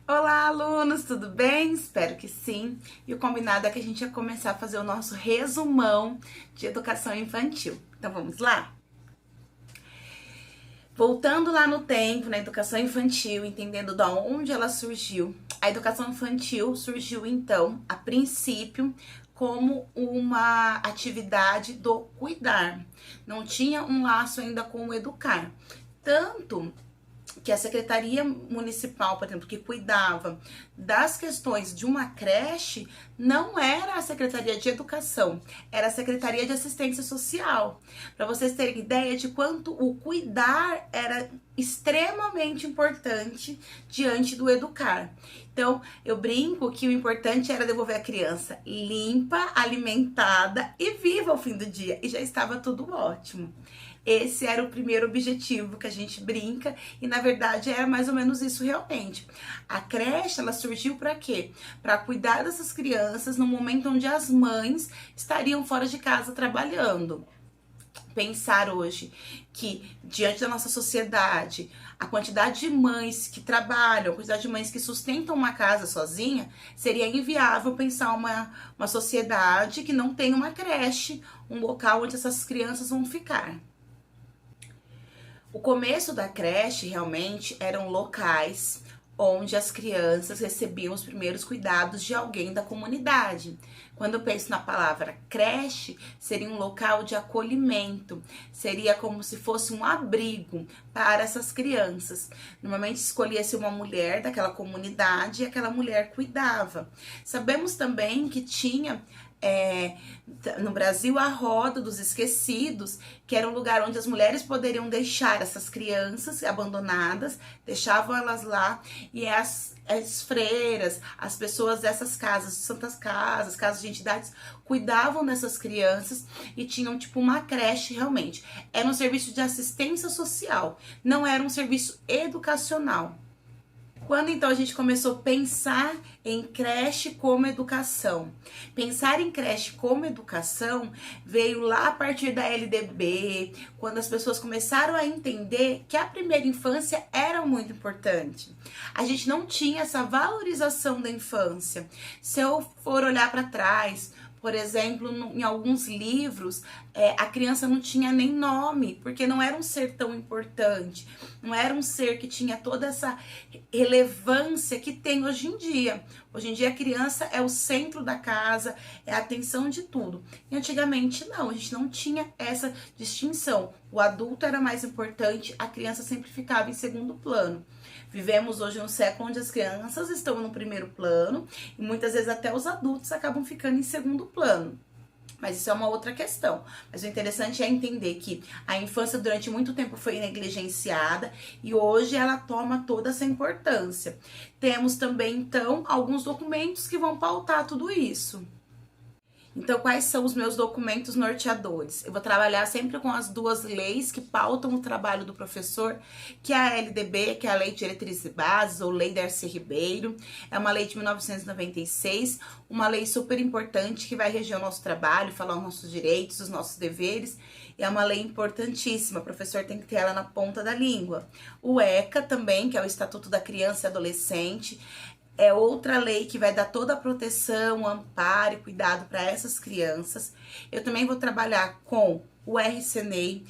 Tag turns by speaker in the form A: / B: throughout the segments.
A: Olá, alunos, tudo bem? Espero que sim. E o combinado é que a gente ia começar a fazer o nosso resumão de educação infantil. Então vamos lá? Voltando lá no tempo, na educação infantil, entendendo de onde ela surgiu. A educação infantil surgiu então, a princípio, como uma atividade do cuidar. Não tinha um laço ainda com o educar. Tanto que a Secretaria Municipal, por exemplo, que cuidava das questões de uma creche, não era a Secretaria de Educação, era a Secretaria de Assistência Social. Para vocês terem ideia de quanto o cuidar era extremamente importante diante do educar. Então, eu brinco que o importante era devolver a criança limpa, alimentada e viva ao fim do dia, e já estava tudo ótimo. Esse era o primeiro objetivo que a gente brinca e na verdade era mais ou menos isso realmente. A creche, ela surgiu para quê? Para cuidar dessas crianças no momento onde as mães estariam fora de casa trabalhando. Pensar hoje que diante da nossa sociedade, a quantidade de mães que trabalham, a quantidade de mães que sustentam uma casa sozinha, seria inviável pensar uma sociedade que não tem uma creche, um local onde essas crianças vão ficar. O começo da creche realmente eram locais onde as crianças recebiam os primeiros cuidados de alguém da comunidade. Quando eu penso na palavra creche, seria um local de acolhimento, seria como se fosse um abrigo para essas crianças. Normalmente escolhia-se uma mulher daquela comunidade e aquela mulher cuidava. Sabemos também que tinha no Brasil a Roda dos Esquecidos, que era um lugar onde as mulheres poderiam deixar essas crianças abandonadas, deixavam elas lá e as freiras, as pessoas dessas casas, santas casas, casas de entidades, cuidavam dessas crianças e tinham tipo uma creche realmente. Era um serviço de assistência social, não era um serviço educacional. Quando então a gente começou a pensar em creche como educação? Pensar em creche como educação veio lá a partir da LDB, quando as pessoas começaram a entender que a primeira infância era muito importante. A gente não tinha essa valorização da infância. Se eu for olhar para trás, por exemplo, em alguns livros, a criança não tinha nem nome, porque não era um ser tão importante, não era um ser que tinha toda essa relevância que tem hoje em dia. Hoje em dia a criança é o centro da casa, é a atenção de tudo. E antigamente não, a gente não tinha essa distinção. O adulto era mais importante, a criança sempre ficava em segundo plano. Vivemos hoje um século onde as crianças estão no primeiro plano e muitas vezes até os adultos acabam ficando em segundo plano. Mas isso é uma outra questão. Mas o interessante é entender que a infância durante muito tempo foi negligenciada e hoje ela toma toda essa importância. Temos também, então, alguns documentos que vão pautar tudo isso. Então, quais são os meus documentos norteadores? Eu vou trabalhar sempre com as duas leis que pautam o trabalho do professor, que é a LDB, que é a Lei de Diretrizes e Bases, ou Lei Darcy Ribeiro. É uma lei de 1996, uma lei super importante que vai reger o nosso trabalho, falar os nossos direitos, os nossos deveres. É uma lei importantíssima, o professor tem que ter ela na ponta da língua. O ECA também, que é o Estatuto da Criança e Adolescente, é outra lei que vai dar toda a proteção, amparo e cuidado para essas crianças. Eu também vou trabalhar com o RCNEI,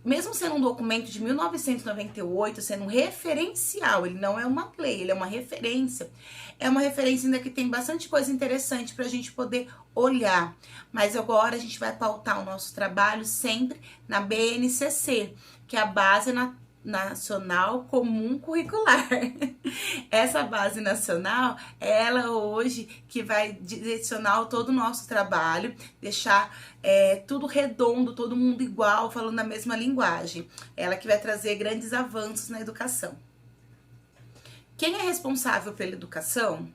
A: mesmo sendo um documento de 1998, sendo um referencial, ele não é uma lei, ele é uma referência. É uma referência ainda que tem bastante coisa interessante para a gente poder olhar. Mas agora a gente vai pautar o nosso trabalho sempre na BNCC, que é a Base Nacional Comum Curricular. Essa base nacional, ela hoje que vai direcionar todo o nosso trabalho, deixar tudo redondo, todo mundo igual, falando a mesma linguagem. Ela que vai trazer grandes avanços na educação. Quem é responsável pela educação?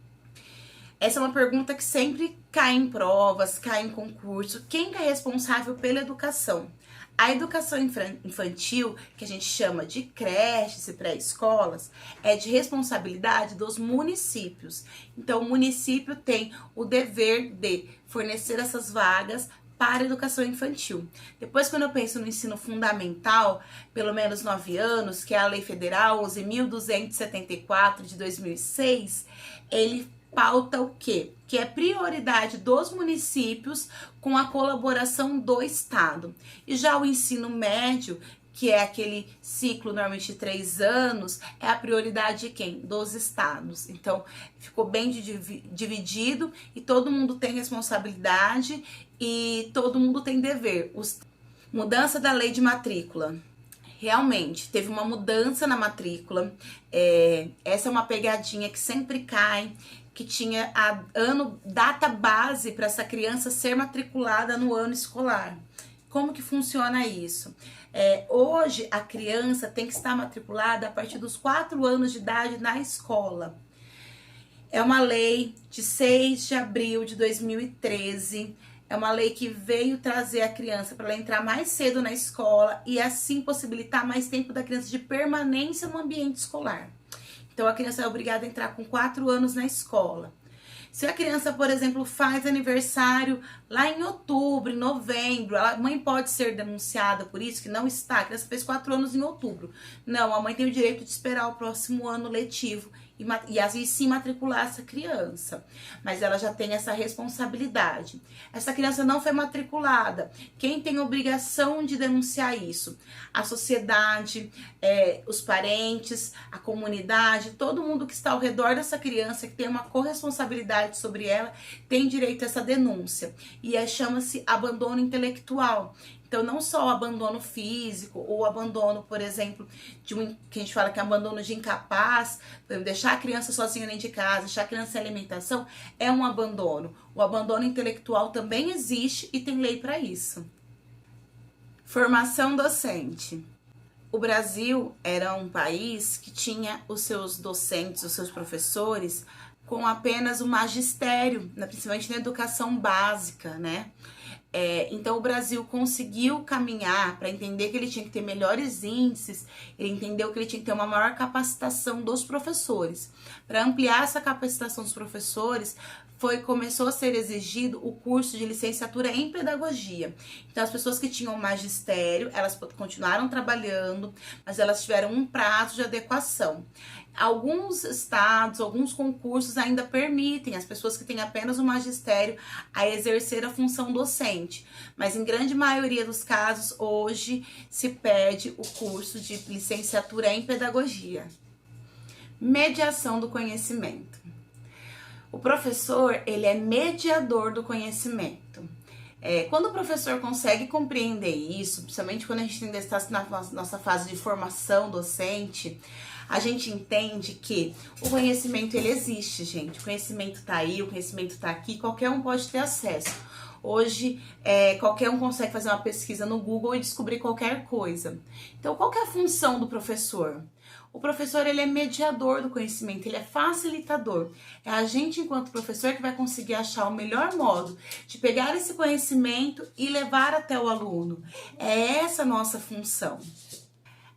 A: Essa é uma pergunta que sempre cai em provas, cai em concurso. Quem é responsável pela educação? A educação infantil, que a gente chama de creches e pré-escolas, é de responsabilidade dos municípios. Então, o município tem o dever de fornecer essas vagas para a educação infantil. Depois, quando eu penso no ensino fundamental, pelo menos 9 anos, que é a Lei Federal 11.274 de 2006, ele pauta o quê? Que é prioridade dos municípios com a colaboração do Estado. E já o ensino médio, que é aquele ciclo normalmente de 3 anos, é a prioridade de quem? Dos estados. Então, ficou bem dividido e todo mundo tem responsabilidade e todo mundo tem dever. Mudança da lei de matrícula. Realmente, teve uma mudança na matrícula. Essa é uma pegadinha que sempre cai, que tinha data base para essa criança ser matriculada no ano escolar. Como que funciona isso? Hoje, a criança tem que estar matriculada a partir dos 4 anos de idade na escola. É uma lei de 6 de abril de 2013. É uma lei que veio trazer a criança para ela entrar mais cedo na escola e assim possibilitar mais tempo da criança de permanência no ambiente escolar. Então, a criança é obrigada a entrar com 4 anos na escola. Se a criança, por exemplo, faz aniversário lá em outubro, em novembro, a mãe pode ser denunciada por isso, que não está. A criança fez 4 anos em outubro. Não, a mãe tem o direito de esperar o próximo ano letivo e assim sim matricular essa criança. Mas ela já tem essa responsabilidade. Essa criança não foi matriculada. Quem tem obrigação de denunciar isso? A sociedade, os parentes, a comunidade, todo mundo que está ao redor dessa criança, que tem uma corresponsabilidade sobre ela, tem direito a essa denúncia. E chama-se abandono intelectual. Então, não só o abandono físico ou o abandono, por exemplo, que a gente fala que é abandono de incapaz, deixar a criança sozinha dentro de casa, deixar a criança sem alimentação, é um abandono. O abandono intelectual também existe e tem lei para isso. Formação docente. O Brasil era um país que tinha os seus docentes, os seus professores, com apenas o magistério, principalmente na educação básica, né? Então o Brasil conseguiu caminhar para entender que ele tinha que ter melhores índices, ele entendeu que ele tinha que ter uma maior capacitação dos professores. Para ampliar essa capacitação dos professores, começou a ser exigido o curso de licenciatura em pedagogia. Então as pessoas que tinham magistério, elas continuaram trabalhando, mas elas tiveram um prazo de adequação. Alguns estados, alguns concursos ainda permitem as pessoas que têm apenas o magistério a exercer a função docente, mas em grande maioria dos casos hoje se pede o curso de licenciatura em pedagogia. Mediação do conhecimento. O professor, ele é mediador do conhecimento. Quando o professor consegue compreender isso, principalmente quando a gente ainda está na nossa fase de formação docente, a gente entende que o conhecimento, ele existe, gente. O conhecimento tá aí, o conhecimento tá aqui, qualquer um pode ter acesso. Hoje, qualquer um consegue fazer uma pesquisa no Google e descobrir qualquer coisa. Então, qual que é a função do professor? O professor, ele é mediador do conhecimento, ele é facilitador. É a gente, enquanto professor, que vai conseguir achar o melhor modo de pegar esse conhecimento e levar até o aluno. É essa a nossa função.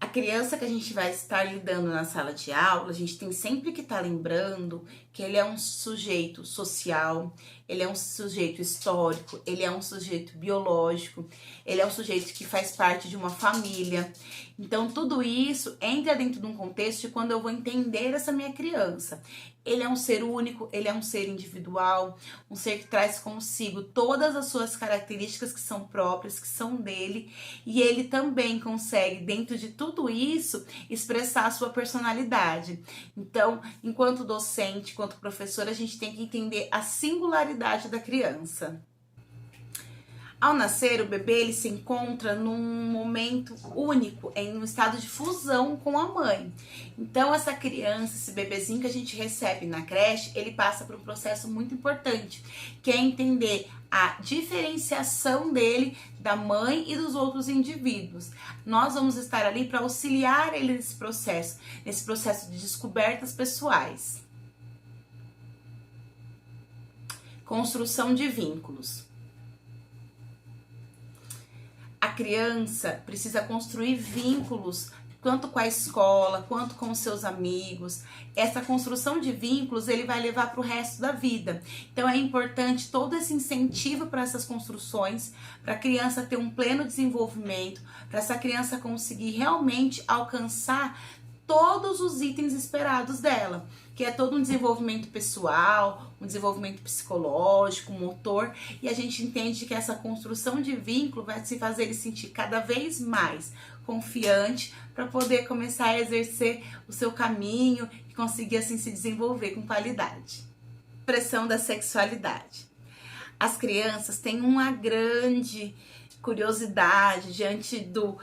A: A criança que a gente vai estar lidando na sala de aula, a gente tem sempre que estar lembrando que ele é um sujeito social, ele é um sujeito histórico, ele é um sujeito biológico, ele é um sujeito que faz parte de uma família. Então, tudo isso entra dentro de um contexto de quando eu vou entender essa minha criança. Ele é um ser único, ele é um ser individual, um ser que traz consigo todas as suas características que são próprias, que são dele, e ele também consegue, dentro de tudo isso, expressar a sua personalidade. Então, enquanto docente, enquanto professor, a gente tem que entender a singularidade da criança. Ao nascer, o bebê ele se encontra num momento único, em um estado de fusão com a mãe. Então, essa criança, esse bebezinho que a gente recebe na creche, ele passa por um processo muito importante, que é entender a diferenciação dele da mãe e dos outros indivíduos. Nós vamos estar ali para auxiliar ele nesse processo de descobertas pessoais. Construção de vínculos. A criança precisa construir vínculos quanto com a escola, quanto com os seus amigos. Essa construção de vínculos ele vai levar para o resto da vida. Então é importante todo esse incentivo para essas construções, para a criança ter um pleno desenvolvimento, para essa criança conseguir realmente alcançar todos os itens esperados dela, que é todo um desenvolvimento pessoal, um desenvolvimento psicológico, motor, e a gente entende que essa construção de vínculo vai se fazer ele sentir cada vez mais confiante para poder começar a exercer o seu caminho e conseguir assim se desenvolver com qualidade. Expressão da sexualidade. As crianças têm uma grande curiosidade diante do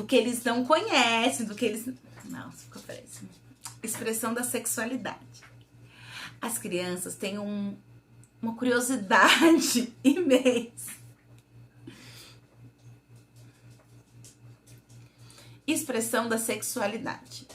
A: que eles não conhecem, do que eles... Não, ficou péssimo. Expressão da sexualidade. As crianças têm uma curiosidade imensa. Expressão da sexualidade.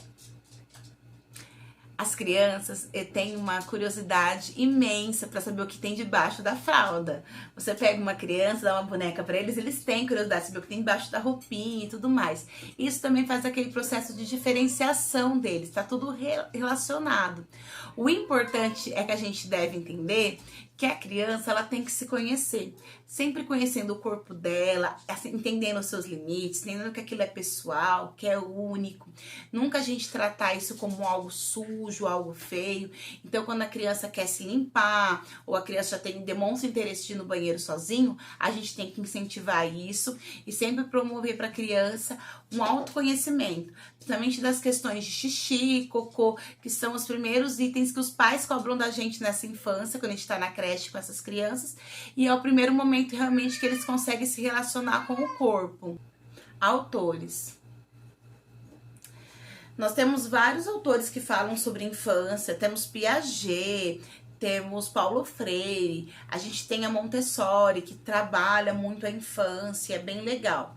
A: As crianças têm uma curiosidade imensa para saber o que tem debaixo da fralda. Você pega uma criança, dá uma boneca para eles, eles têm curiosidade de saber o que tem debaixo da roupinha e tudo mais. Isso também faz aquele processo de diferenciação deles, tá tudo relacionado. O importante é que a gente deve entender que a criança ela tem que se conhecer, sempre conhecendo o corpo dela, entendendo os seus limites, entendendo que aquilo é pessoal, que é único. Nunca a gente tratar isso como algo sujo, algo feio. Então, quando a criança quer se limpar, ou a criança já demonstra interesse de ir no banheiro sozinho, a gente tem que incentivar isso e sempre promover para a criança um autoconhecimento, principalmente das questões de xixi, cocô, que são os primeiros itens que os pais cobram da gente nessa infância, quando a gente está na creche com essas crianças, e é o primeiro momento realmente que eles conseguem se relacionar com o corpo. Autores. Nós temos vários autores que falam sobre infância, temos Piaget, temos Paulo Freire, a gente tem a Montessori, que trabalha muito a infância, é bem legal.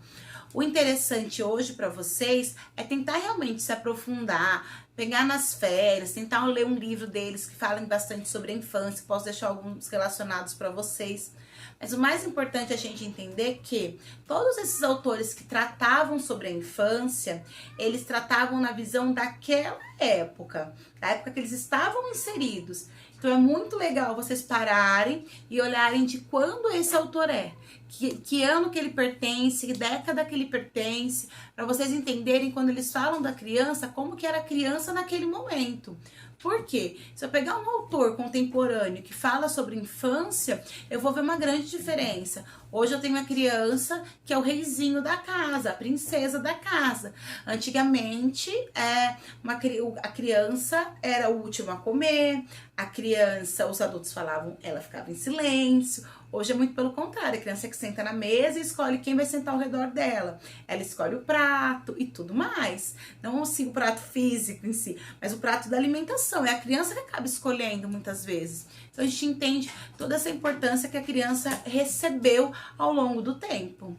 A: O interessante hoje para vocês é tentar realmente se aprofundar, pegar nas férias, tentar ler um livro deles que falam bastante sobre a infância, posso deixar alguns relacionados para vocês. Mas o mais importante é a gente entender que todos esses autores que tratavam sobre a infância, eles tratavam na visão daquela época, da época que eles estavam inseridos. Então é muito legal vocês pararem e olharem de quando esse autor é, que ano que ele pertence, que década que ele pertence, para vocês entenderem quando eles falam da criança, como que era a criança naquele momento. Por quê? Se eu pegar um autor contemporâneo que fala sobre infância, eu vou ver uma grande diferença. Hoje eu tenho uma criança que é o reizinho da casa, a princesa da casa. Antigamente, a criança era o último a comer, a criança, os adultos falavam, ela ficava em silêncio. Hoje é muito pelo contrário, a criança é que senta na mesa e escolhe quem vai sentar ao redor dela. Ela escolhe o prato e tudo mais. Não assim o prato físico em si, mas o prato da alimentação. É a criança que acaba escolhendo muitas vezes. Então a gente entende toda essa importância que a criança recebeu ao longo do tempo.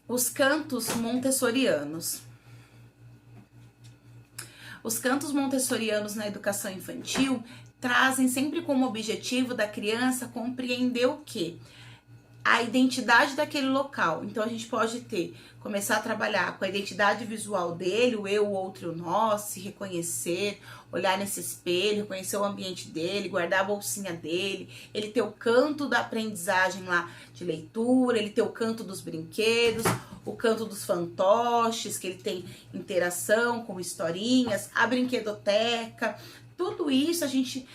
A: Os cantos montessorianos. Os cantos montessorianos na educação infantil trazem sempre como objetivo da criança compreender o quê? A identidade daquele local. Então a gente pode começar a trabalhar com a identidade visual dele, o eu, o outro e o nós, se reconhecer, olhar nesse espelho, conhecer o ambiente dele, guardar a bolsinha dele, ele ter o canto da aprendizagem lá de leitura, ele ter o canto dos brinquedos, o canto dos fantoches, que ele tem interação com historinhas, a brinquedoteca. Tudo isso a gente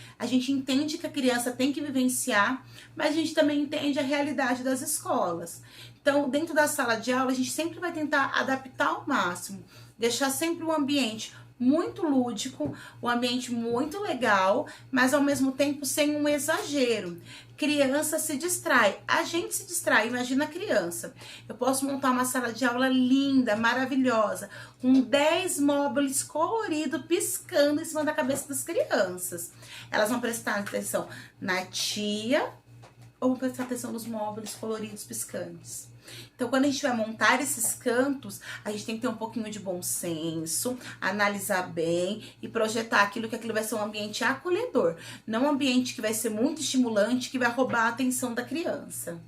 A: entende que a criança tem que vivenciar, mas a gente também entende a realidade das escolas. Então, dentro da sala de aula, a gente sempre vai tentar adaptar ao máximo, deixar sempre um ambiente muito lúdico, um ambiente muito legal, mas ao mesmo tempo sem um exagero. Criança se distrai, a gente se distrai, imagina a criança. Eu posso montar uma sala de aula linda, maravilhosa, com 10 móveis coloridos piscando em cima da cabeça das crianças. Elas vão prestar atenção na tia ou vão prestar atenção nos móveis coloridos piscantes? Então, quando a gente vai montar esses cantos, a gente tem que ter um pouquinho de bom senso, analisar bem e projetar aquilo vai ser um ambiente acolhedor, não um ambiente que vai ser muito estimulante, que vai roubar a atenção da criança.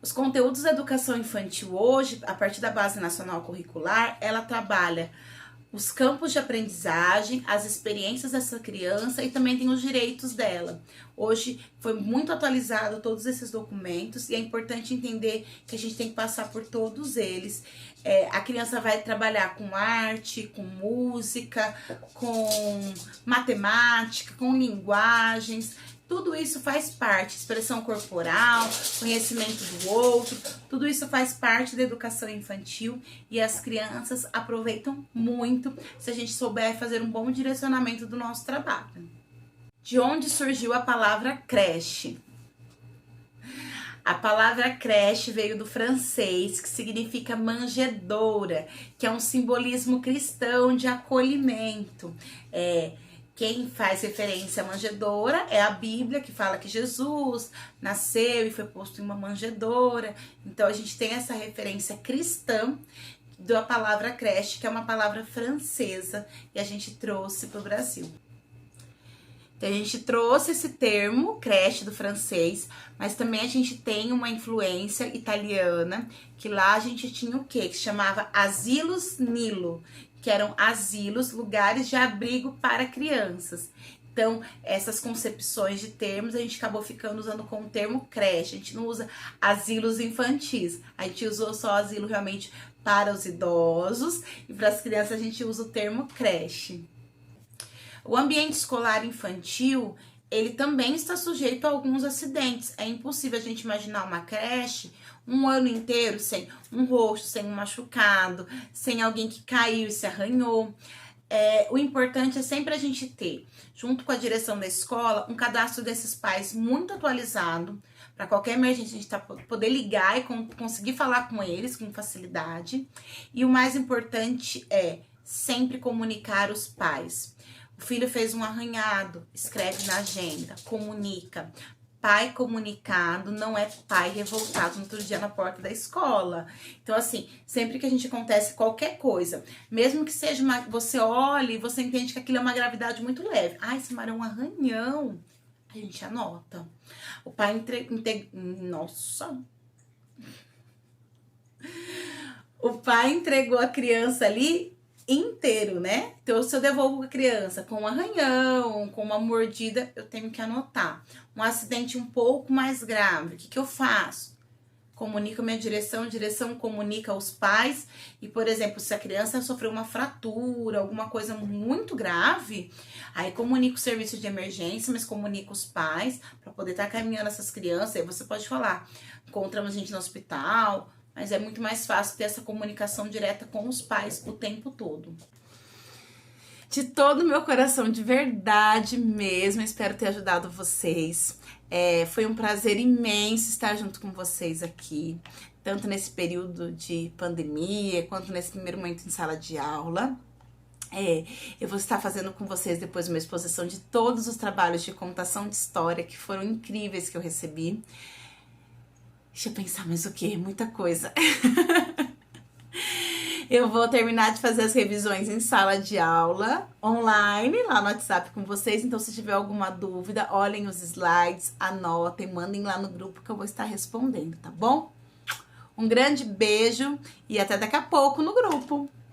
A: Os conteúdos da educação infantil hoje, a partir da Base Nacional Curricular, ela trabalha os campos de aprendizagem, as experiências dessa criança e também tem os direitos dela. Hoje foi muito atualizado todos esses documentos e é importante entender que a gente tem que passar por todos eles. A criança vai trabalhar com arte, com música, com matemática, com linguagens. Tudo isso faz parte, expressão corporal, conhecimento do outro, tudo isso faz parte da educação infantil e as crianças aproveitam muito se a gente souber fazer um bom direcionamento do nosso trabalho. De onde surgiu a palavra creche? A palavra creche veio do francês, que significa manjedoura, que é um simbolismo cristão de acolhimento. Quem faz referência à manjedoura é a Bíblia, que fala que Jesus nasceu e foi posto em uma manjedoura. Então, a gente tem essa referência cristã da palavra creche, que é uma palavra francesa, e a gente trouxe para o Brasil. Então, a gente trouxe esse termo, creche, do francês, mas também a gente tem uma influência italiana, que lá a gente tinha o quê? Que se chamava asilos Nilo, que eram asilos, lugares de abrigo para crianças. Então, essas concepções de termos, a gente acabou ficando usando com o termo creche. A gente não usa asilos infantis. A gente usou só asilo realmente para os idosos e para as crianças a gente usa o termo creche. O ambiente escolar infantil, ele também está sujeito a alguns acidentes. É impossível a gente imaginar uma creche um ano inteiro sem um rosto, sem um machucado, sem alguém que caiu e se arranhou. O importante é sempre a gente ter, junto com a direção da escola, um cadastro desses pais muito atualizado, para qualquer emergência a gente poder ligar e conseguir falar com eles com facilidade. E o mais importante é sempre comunicar os pais. O filho fez um arranhado, escreve na agenda, comunica. Pai comunicado não é pai revoltado no outro dia na porta da escola. Então, assim, sempre que a gente acontece qualquer coisa, mesmo que seja você olhe e você entende que aquilo é uma gravidade muito leve. Ai, esse mar é um arranhão. A gente anota. O pai Nossa! O pai entregou a criança ali inteiro, né? Então, se eu devolvo a criança com um arranhão, com uma mordida, eu tenho que anotar. Um acidente um pouco mais grave, o que eu faço? Comunico a minha direção comunica aos pais. E, por exemplo, se a criança sofreu uma fratura, alguma coisa muito grave, aí comunico o serviço de emergência, mas comunico os pais para poder estar caminhando essas crianças. Aí você pode falar, encontramos a gente no hospital, mas é muito mais fácil ter essa comunicação direta com os pais o tempo todo. De todo o meu coração, de verdade mesmo, espero ter ajudado vocês. Foi um prazer imenso estar junto com vocês aqui, tanto nesse período de pandemia, quanto nesse primeiro momento em sala de aula. Eu vou estar fazendo com vocês depois uma exposição de todos os trabalhos de contação de história que foram incríveis que eu recebi. Deixa eu pensar mais o quê? Muita coisa. Eu vou terminar de fazer as revisões em sala de aula, online, lá no WhatsApp com vocês. Então, se tiver alguma dúvida, olhem os slides, anotem, mandem lá no grupo que eu vou estar respondendo, tá bom? Um grande beijo e até daqui a pouco no grupo.